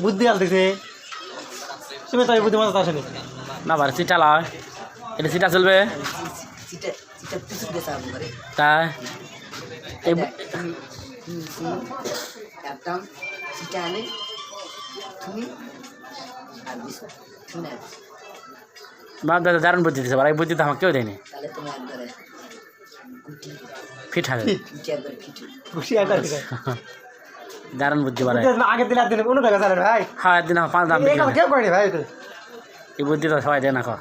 বুদ্ধি আলতেছে তুমি তাই বুদ্ধি মাথা আসেনি না ভাই চিটা লয় এটা চিটা চলবে তাই দারুণ বুদ্ধি দিচ্ছে এই বুদ্ধি তো আমাকে কেউ দেয়নি ফিট হবে দারুণ বুদ্ধি বাড়ায় আগে দিলে দিন 15 টাকা চালেন ভাই হ্যাঁ একদিন 5 দাম কেউ করেনি ভাই এই বুদ্ধি তো সবাই দেয় না খা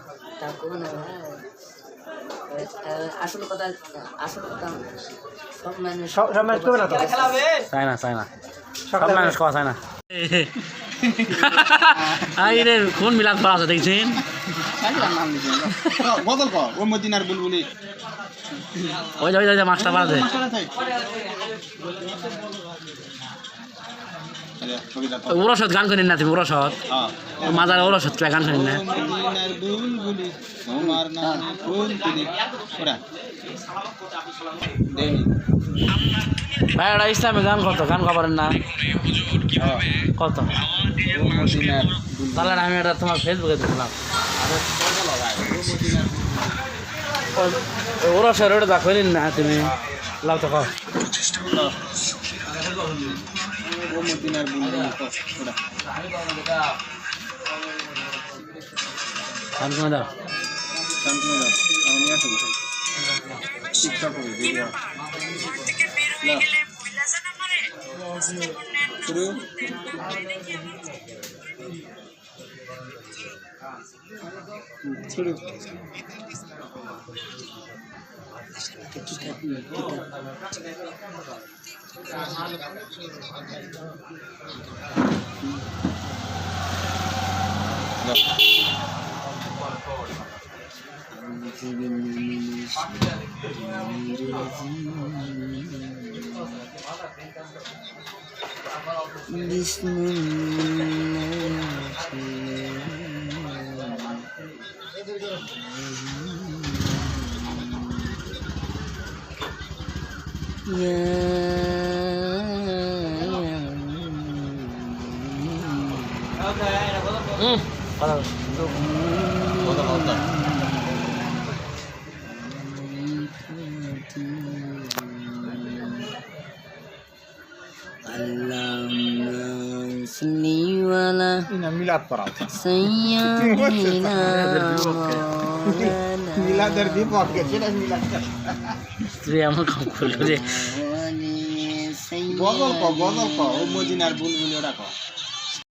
আসল কথা সব মানুষ সব মানুষ করবে না তো চাই না সব মানুষ খাওয়া চায় না রে কোন মিলাদ করা আছে দেখছেন বদল কর ও মদিনার বুলবুলি ওই যে মাছটা পাওয়া যায় ওরসদ গান করেন না তুমি ওরসদ মাজার ওরসদ গান করেন না ভাই ওরা ইসলামে গান কত গান খবরেন না কত তাহলে আমি এটা তোমার ফেসবুকে দেখলাম ওরসদ ওটা দেখেন না তুমি লাভ তো খাও মদিনার বুলবুলি ওটা শান্তনা দাও আমি আসবো টিকটক করে ভিডিও শুরু শুরু মিলাদ করা মিলাদের বিপক্ষে সেটা মিলাদ তুই আমার কাম করলো রে বদল ক ও মদিনার বুলবুলি ওটা ক